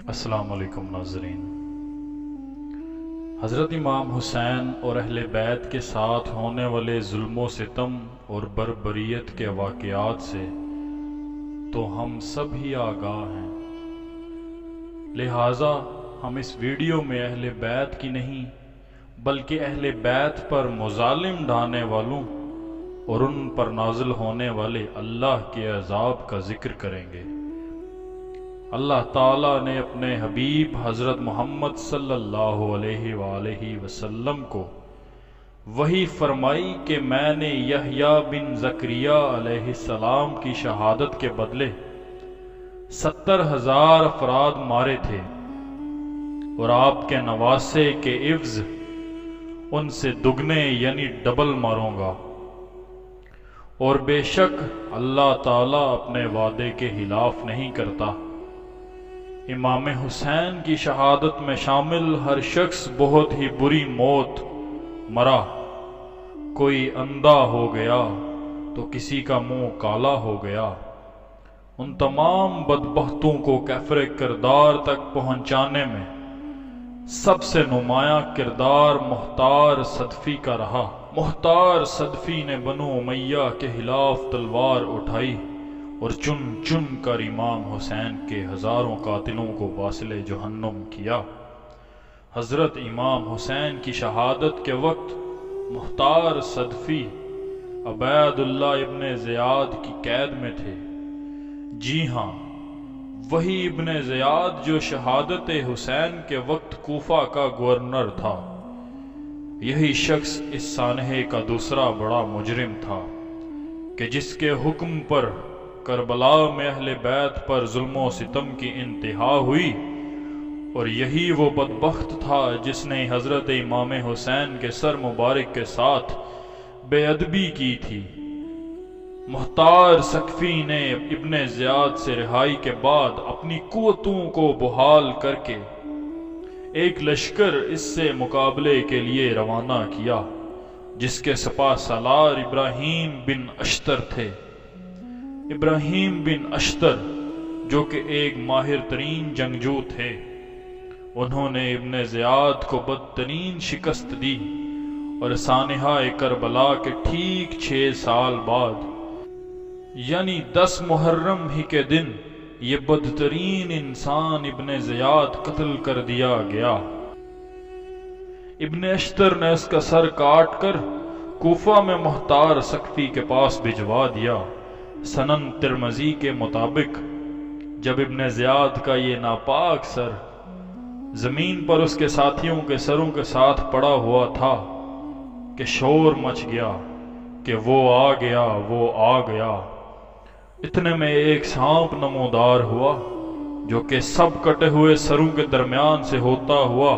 السلام علیکم ناظرین۔ حضرت امام حسین اور اہل بیت کے ساتھ ہونے والے ظلم و ستم اور بربریت کے واقعات سے تو ہم سب ہی آگاہ ہیں، لہٰذا ہم اس ویڈیو میں اہل بیت کی نہیں بلکہ اہل بیت پر مظالم ڈھانے والوں اور ان پر نازل ہونے والے اللہ کے عذاب کا ذکر کریں گے۔ اللہ تعالیٰ نے اپنے حبیب حضرت محمد صلی اللہ علیہ وآلہ وسلم کو وحی فرمائی کہ میں نے یحییٰ بن زکریا علیہ السلام کی شہادت کے بدلے 70,000 افراد مارے تھے، اور آپ کے نواسے کے عوض ان سے دگنے یعنی ڈبل ماروں گا، اور بے شک اللہ تعالیٰ اپنے وعدے کے خلاف نہیں کرتا۔ امام حسین کی شہادت میں شامل ہر شخص بہت ہی بری موت مرا، کوئی اندھا ہو گیا تو کسی کا منہ کالا ہو گیا۔ ان تمام بدبختوں کو کفر کردار تک پہنچانے میں سب سے نمایاں کردار مختار صدفی کا رہا۔ مختار صدفی نے بنو امیہ کے خلاف تلوار اٹھائی اور چن چن کر امام حسین کے ہزاروں قاتلوں کو واصل جہنم کیا۔ حضرت امام حسین کی شہادت کے وقت مختار صدفی عبید اللہ ابن زیاد کی قید میں تھے۔ جی ہاں، وہی ابن زیاد جو شہادت حسین کے وقت کوفہ کا گورنر تھا۔ یہی شخص اس سانحے کا دوسرا بڑا مجرم تھا کہ جس کے حکم پر کربلا میں اہل بیت پر ظلم و ستم کی انتہا ہوئی، اور یہی وہ بدبخت تھا جس نے حضرت امام حسین کے سر مبارک کے ساتھ بے ادبی کی تھی۔ مختار ثقفی نے ابن زیاد سے رہائی کے بعد اپنی قوتوں کو بحال کر کے ایک لشکر اس سے مقابلے کے لیے روانہ کیا، جس کے سپہ سالار ابراہیم بن اشتر تھے۔ ابراہیم بن اشتر جو کہ ایک ماہر ترین جنگجو تھے، انہوں نے ابن زیاد کو بدترین شکست دی، اور سانحہ کربلا کے ٹھیک 6 سال بعد یعنی 10 محرم ہی کے دن یہ بدترین انسان ابن زیاد قتل کر دیا گیا۔ ابن اشتر نے اس کا سر کاٹ کر کوفہ میں مختار ثقفی کے پاس بھجوا دیا۔ سنن ترمذی کے مطابق جب ابن زیاد کا یہ ناپاک سر زمین پر اس کے ساتھیوں کے سروں کے ساتھ پڑا ہوا تھا کہ شور مچ گیا کہ وہ آ گیا، وہ آ گیا۔ اتنے میں ایک سانپ نمودار ہوا جو کہ سب کٹے ہوئے سروں کے درمیان سے ہوتا ہوا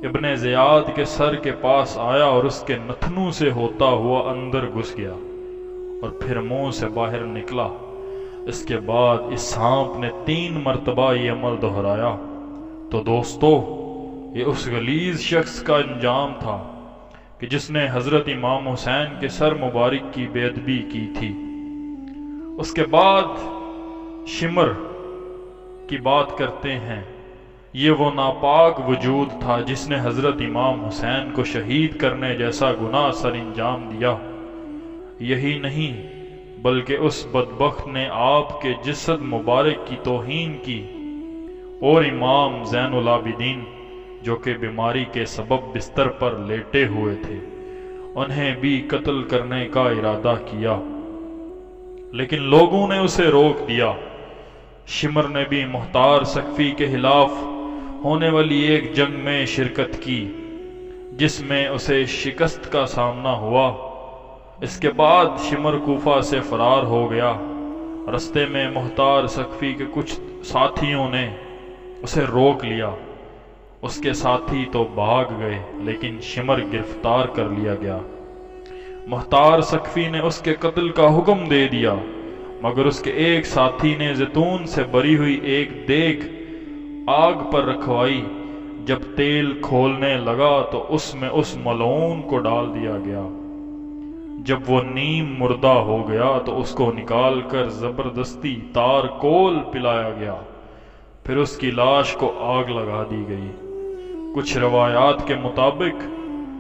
ابن زیاد کے سر کے پاس آیا، اور اس کے نتنوں سے ہوتا ہوا اندر گھس گیا اور پھر منہ سے باہر نکلا۔ اس کے بعد اس سانپ نے 3 مرتبہ یہ عمل دہرایا۔ تو دوستو، یہ اس غلیظ شخص کا انجام تھا کہ جس نے حضرت امام حسین کے سر مبارک کی بے ادبی کی تھی۔ اس کے بعد شمر کی بات کرتے ہیں۔ یہ وہ ناپاک وجود تھا جس نے حضرت امام حسین کو شہید کرنے جیسا گناہ سر انجام دیا۔ یہی نہیں بلکہ اس بدبخت نے آپ کے جسد مبارک کی توہین کی، اور امام زین العابدین جو کہ بیماری کے سبب بستر پر لیٹے ہوئے تھے، انہیں بھی قتل کرنے کا ارادہ کیا، لیکن لوگوں نے اسے روک دیا۔ شمر نے بھی مختار ثقفی کے خلاف ہونے والی ایک جنگ میں شرکت کی، جس میں اسے شکست کا سامنا ہوا۔ اس کے بعد شمر کوفہ سے فرار ہو گیا۔ رستے میں مختار ثقفی کے کچھ ساتھیوں نے اسے روک لیا۔ اس کے ساتھی تو بھاگ گئے، لیکن شمر گرفتار کر لیا گیا۔ مختار ثقفی نے اس کے قتل کا حکم دے دیا، مگر اس کے ایک ساتھی نے زیتون سے بری ہوئی ایک دیگ آگ پر رکھوائی۔ جب تیل کھولنے لگا تو اس میں اس ملعون کو ڈال دیا گیا۔ جب وہ نیم مردہ ہو گیا تو اس کو نکال کر زبردستی تار کول پلایا گیا۔ پھر اس کی لاش کو آگ لگا دی گئی۔ کچھ روایات کے مطابق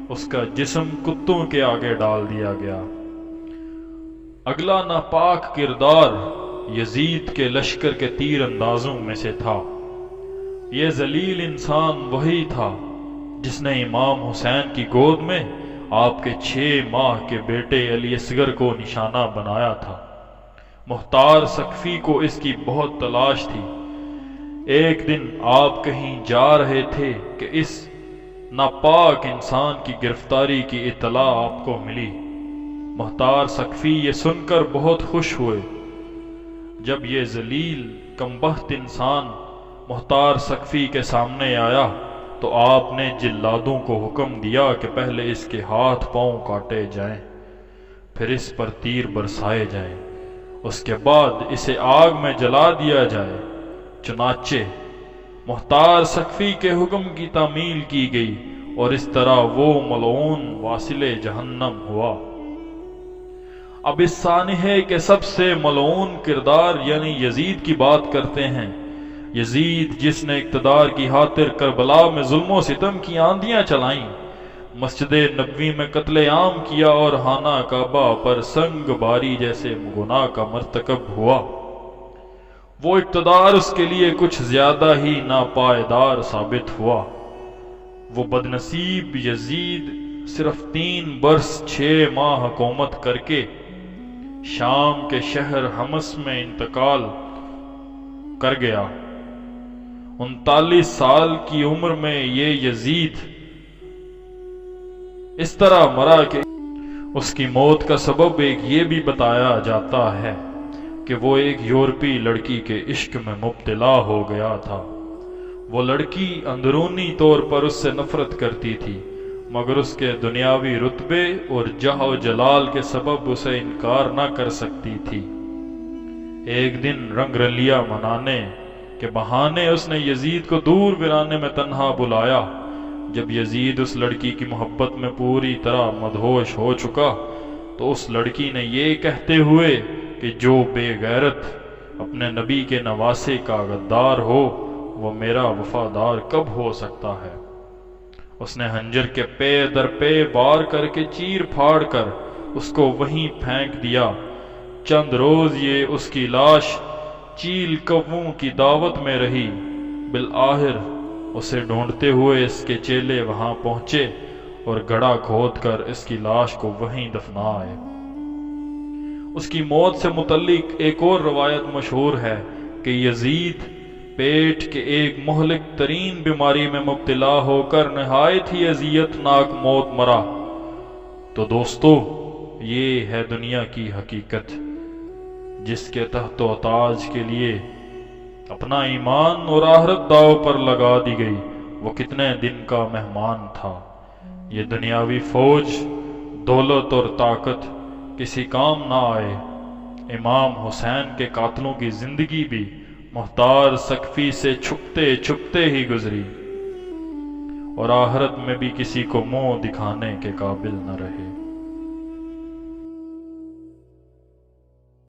اس کا جسم کتوں کے آگے ڈال دیا گیا۔ اگلا ناپاک کردار یزید کے لشکر کے تیر اندازوں میں سے تھا۔ یہ ذلیل انسان وہی تھا جس نے امام حسین کی گود میں آپ کے 6 ماہ کے بیٹے علی اصغر کو نشانہ بنایا تھا۔ مختار ثقفی کو اس کی بہت تلاش تھی۔ ایک دن آپ کہیں جا رہے تھے کہ اس ناپاک انسان کی گرفتاری کی اطلاع آپ کو ملی۔ مختار ثقفی یہ سن کر بہت خوش ہوئے۔ جب یہ ذلیل کمبخت انسان مختار ثقفی کے سامنے آیا تو آپ نے جلادوں کو حکم دیا کہ پہلے اس کے ہاتھ پاؤں کاٹے جائیں، پھر اس پر تیر برسائے جائیں، اس کے بعد اسے آگ میں جلا دیا جائے۔ چنانچہ مختار ثقفی کے حکم کی تعمیل کی گئی اور اس طرح وہ ملعون واصل جہنم ہوا۔ اب اس سانحے کے سب سے ملعون کردار یعنی یزید کی بات کرتے ہیں۔ یزید جس نے اقتدار کی خاطر کربلا میں ظلم و ستم کی آندیاں چلائیں، مسجد نبوی میں قتل عام کیا اور خانہ کعبہ پر سنگ باری جیسے گناہ کا مرتکب ہوا، وہ اقتدار اس کے لیے کچھ زیادہ ہی ناپائیدار ثابت ہوا۔ وہ بدنصیب یزید صرف 3 برس 6 ماہ حکومت کر کے شام کے شہر حمص میں انتقال کر گیا۔ 39 سال کی عمر میں یہ یزید اس طرح مرا کہ اس کی موت کا سبب ایک یہ بھی بتایا جاتا ہے کہ وہ ایک یورپی لڑکی کے عشق میں مبتلا ہو گیا تھا۔ وہ لڑکی اندرونی طور پر اس سے نفرت کرتی تھی، مگر اس کے دنیاوی رتبے اور جاہ و جلال کے سبب اسے انکار نہ کر سکتی تھی۔ ایک دن رنگ رلیاں منانے کے بہانے اس نے یزید کو دور ویرانے میں تنہا بلایا۔ جب یزید اس لڑکی کی محبت میں پوری طرح مدہوش ہو چکا تو اس لڑکی نے یہ کہتے ہوئے کہ جو بے غیرت اپنے نبی کے نواسے کا غدار ہو وہ میرا وفادار کب ہو سکتا ہے، اس نے خنجر کے پے در پے وار کر کے چیر پھاڑ کر اس کو وہیں پھینک دیا۔ چند روز یہ اس کی لاش چیل کووں کی دعوت میں رہی۔ بالآخر اسے ڈھونڈتے ہوئے اس کے چیلے وہاں پہنچے اور گڑھا کھود کر اس کی لاش کو وہیں دفنائے۔ اس کی موت سے متعلق ایک اور روایت مشہور ہے کہ یزید پیٹ کے ایک مہلک ترین بیماری میں مبتلا ہو کر نہایت ہی اذیت ناک موت مرا۔ تو دوستو، یہ ہے دنیا کی حقیقت، جس کے تحت و تاج کے لیے اپنا ایمان اور آخرت داؤ پر لگا دی گئی، وہ کتنے دن کا مہمان تھا۔ یہ دنیاوی فوج، دولت اور طاقت کسی کام نہ آئے۔ امام حسین کے قاتلوں کی زندگی بھی مختار ثقفی سے چھپتے چھپتے ہی گزری اور آخرت میں بھی کسی کو منہ دکھانے کے قابل نہ رہے۔